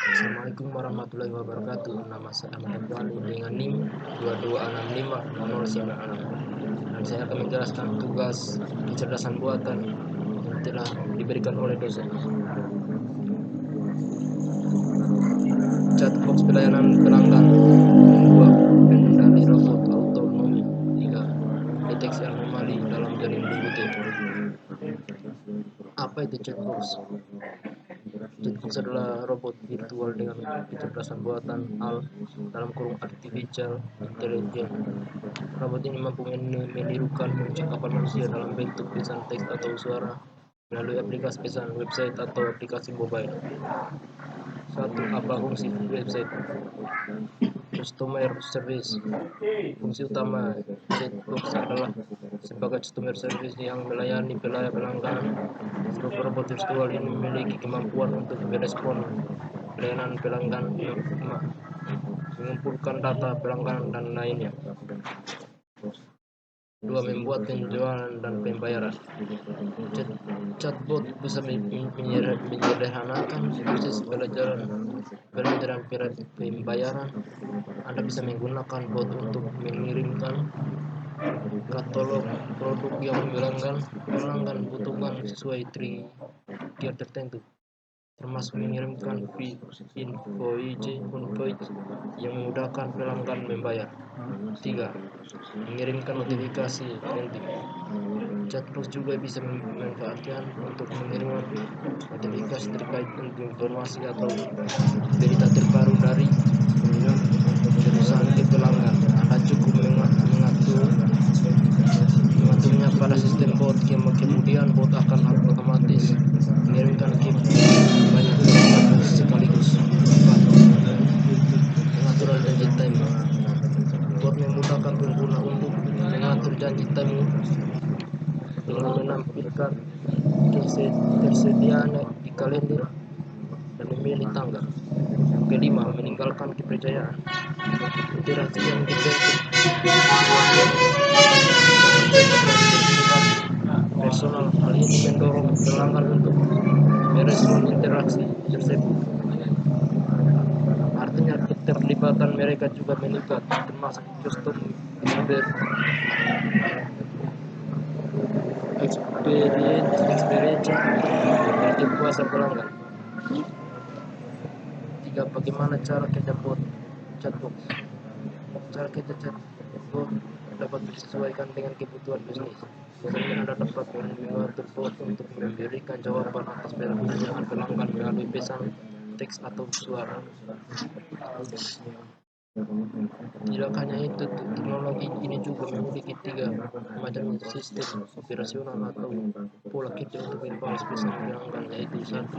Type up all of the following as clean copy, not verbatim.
Assalamualaikum warahmatullahi wabarakatuh. Nama saya Ahmad Iqbal dengan NIM 22650096 dan saya akan menjelaskan tugas kecerdasan buatan yang telah diberikan oleh dosen. Chatbox pelayanan pelanggan. 2. Pengendali robot autonomi. 3. Deteksi anomali dalam jaring BUT. Apa itu chatbox? Chatbox adalah robot virtual dengan kecerdasan buatan artificial intelligence. Robot ini mampu menirukan percakapan manusia dalam bentuk pesan teks atau suara melalui aplikasi pesan website atau aplikasi mobile. 1. Apa fungsi website? Customer service. Fungsi utama chatbox adalah sebagai customer service yang melayani pelanggan. Robot virtual ini memiliki kemampuan untuk merespon pelayanan pelanggan, mengumpulkan data pelanggan dan lainnya. 2. Membuat penjualan dan pembayaran. Chatbot bisa menyederhanakan proses belajar dan pembayaran. Anda bisa menggunakan bot untuk mengirimkan katalog produk yang pelanggan butuhkan sesuai trigger tertentu, termasuk mengirimkan invoice yang memudahkan pelanggan membayar. 3. Mengirimkan notifikasi penting. Chatbox juga bisa dimanfaatkan untuk mengirim notifikasi terkait informasi atau berita terbaru dari perusahaan ke pelanggan. Anda cukup mengaturnya pada sistem bot, kemudian bot akan otomatis mengirimkan ke banyak pelanggan sekaligus. 4. Pengaturan janji time. Bot memudahkan pengguna untuk mengatur janji time dengan menampilkan ketersediaan di kalender dan memilih tanggal. Kelima, meninggalkan kepercayaan. Interaksi yang dibentuk personal. Hal ini mendorong pelanggan untuk merespon interaksi tersebut. Artinya keterlibatan mereka juga meningkat, termasuk customer experience yang kepuasan pelanggan. 3. Bagaimana cara kerja chatbox? Cara kerja chatbot dapat disesuaikan dengan kebutuhan bisnis. Misalnya Anda dapat mengatur bot untuk memberikan jawaban atas pertanyaan pelanggan melalui pesan teks atau suara. Tidak hanya itu, teknologi ini juga memiliki 3 macam sistem operasional atau pola kerja untuk membalas pesan pelanggan, yaitu 1.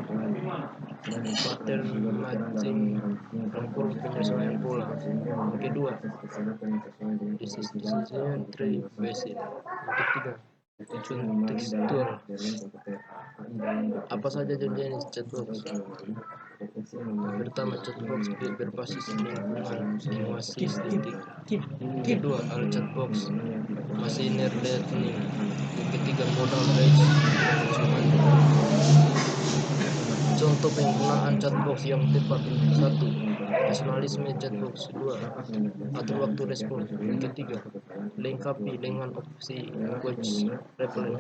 Pattern matching penyesuaian pola. Yang kedua, decision tree based. Yang ketiga, contextual. Apa saja jenis chatbox? Pertama, chatbox berbasis lingkungan linguistik. Kedua, chatbox machine learning. Yang ketiga, modal based management. Contoh penggunaan chatbox yang tepat. 1. Personalisme chatbox. 2. Atur waktu respon. Yang ketiga, lengkapi dengan opsi language reply.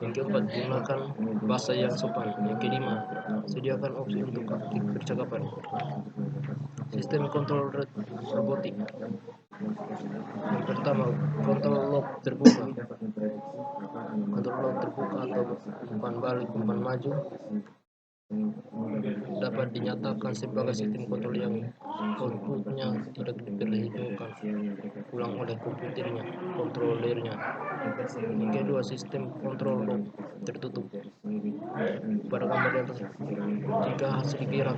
Yang keempat, gunakan bahasa yang sopan. Yang kelima, sediakan opsi untuk aktif percakapan. Sistem kontrol robotik. Yang pertama, kontrol lock terbuka. Kontrol lock terbuka atau umpan balik, umpan maju dapat dinyatakan sebagai sistem kontrol yang outputnya tidak diperhitungkan ulang oleh kontrolernya. Yang kedua, sistem kontrol lock tertutup. Pada gambar di atas, jika hasil gerak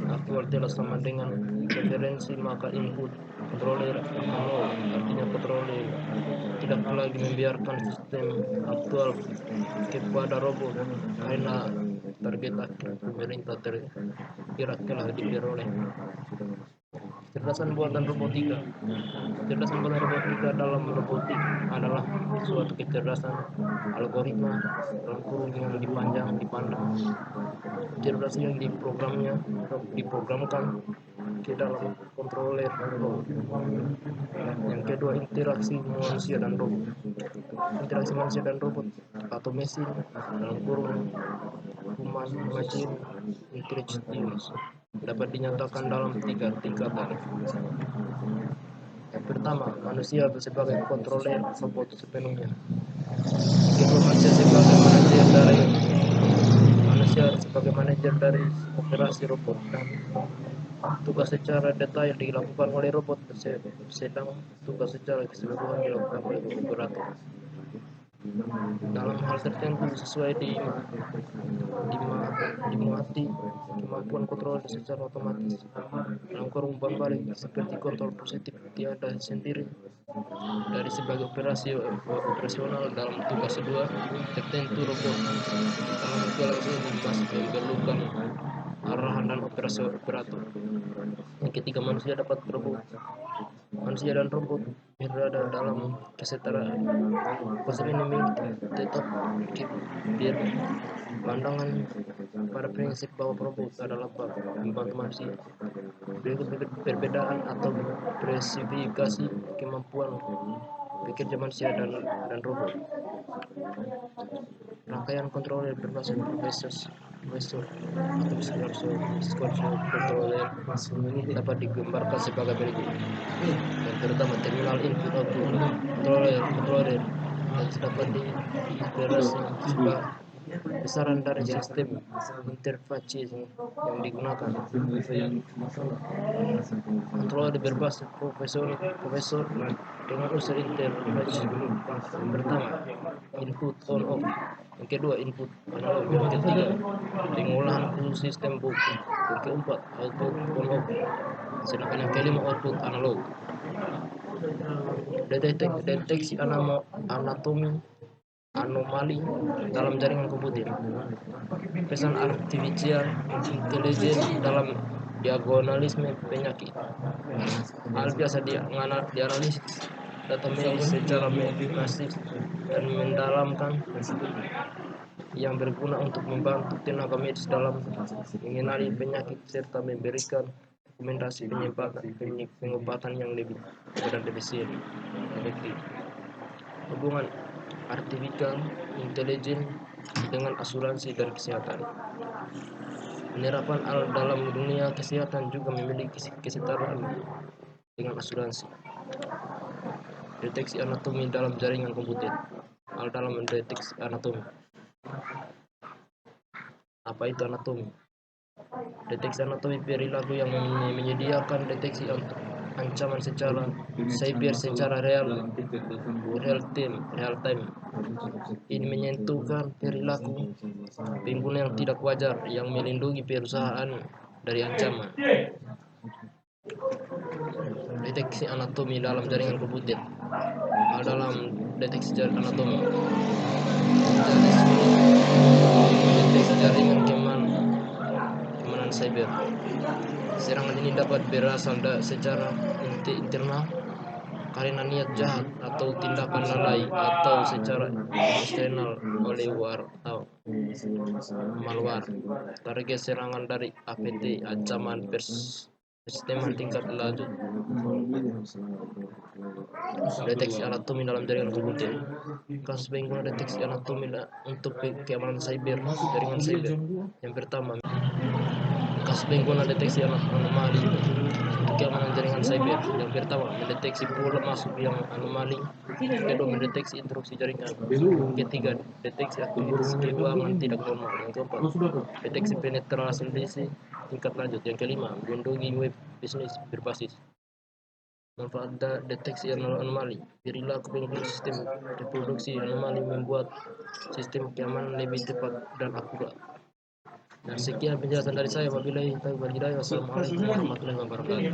aktual telah sama dengan referensi, maka input kontroler akan nol. Artinya kontroler tidak lagi membiarkan sistem aktual kepada robot karena target akhir pemerintah tergerak telah diperoleh. Kecerdasan buatan robotika. Kecerdasan buatan robotika dalam robotik adalah suatu kecerdasan algoritma dalam kurung yang dipandang kecerdasan yang diprogramkan ke dalam kontroler robot. Yang kedua, interaksi manusia dan robot. Interaksi manusia dan robot atau mesin dalam kurung human machine intelligence dapat dinyatakan dalam 3 tingkatan. Yang pertama, manusia sebagai kontroler robot sepenuhnya. Yang kedua, manusia sebagai manajer dari operasi robot dan tugas secara detail dilakukan oleh robot, sedang tugas secara keseluruhan dilakukan oleh operator. Dalam hal tertentu sesuai dimuati kemampuan kontrol secara otomatis dalam kurung balik seperti kontrol positif tiada sendiri dari sebagai operasional dalam tugas kedua tertentu robot dalam segala masih memerlukan arahan dan operasi operator. Yang ketiga, manusia dan robot berada dalam kesetaraan. Konsep ini tetap pandangan pada prinsip bahwa robot adalah pembantu manusia. Perbedaan atau spesifikasi kemampuan bekerja manusia dan robot. Rangkaian kontroler berbasis profesor atau controller dapat digambarkan sebagai berikut. Yang pertama, terminal input output controller dapat diintegrasi sebagai besaran dari sistem interface yang digunakan. Controller berbasis profesor dengan unsur interface. Yang pertama, input on off. Yang kedua, input analog. Yang ketiga, pengolahan khusus sistem box. Yang keempat, output on off. Sedangkan yang kelima, output analog. Deteksi anatomi anomali dalam jaringan komputer. Pesan artificial intelligence dalam diagonalisme penyakit. Hal biasa dianalisis data medis secara masif dan mendalamkan yang berguna untuk membantu tenaga medis dalam mengenali penyakit serta memberikan rekomendasi pengobatan yang lebih efektif. Hubungan artificial intelligence dengan asuransi dan kesehatan. Penerapan dalam dunia kesehatan juga memiliki kesetaraan dengan asuransi. Deteksi anatomi dalam jaringan komputer. Dalam mendeteksi anatomi. Apa itu anatomi? Deteksi anatomi perilaku yang menyediakan deteksi ancaman secara cyber secara real time. Ini menyentuhkan perilaku pengguna yang tidak wajar yang melindungi perusahaan dari ancaman. Deteksi anatomi dalam jaringan komputer. Dalam deteksi anatomi deteksi jaringan keamanan cyber. Serangan ini dapat berasal secara internal karena niat jahat atau tindakan lalai, atau secara eksternal oleh atau malware. Target serangan dari APT, ancaman sisteman tingkat lanjut. Deteksi anatomi dalam jaringan komputer. Kasus pengguna deteksi anatomi untuk keamanan cyber, jaringan cyber. Yang pertama, kasus pengguna deteksi anomali untuk keamanan jaringan cyber. Yang pertama, mendeteksi pola masuk yang anomali. Yang kedua, mendeteksi interupsi jaringan. Yang ketiga, deteksi aktivitas keuangan tidak normal. Yang keempat, deteksi penetrasi tingkat lanjut. Yang kelima, melindungi web bisnis berbasis. Manfaat deteksi anomali. Perilaku pengguna sistem reproduksi anomali membuat sistem keamanan lebih tepat dan akurat. Dan sekian penjelasan dari saya. Wabillahi taufiq wal hidayah. Wassalamualaikum warahmatullahi wabarakatuh.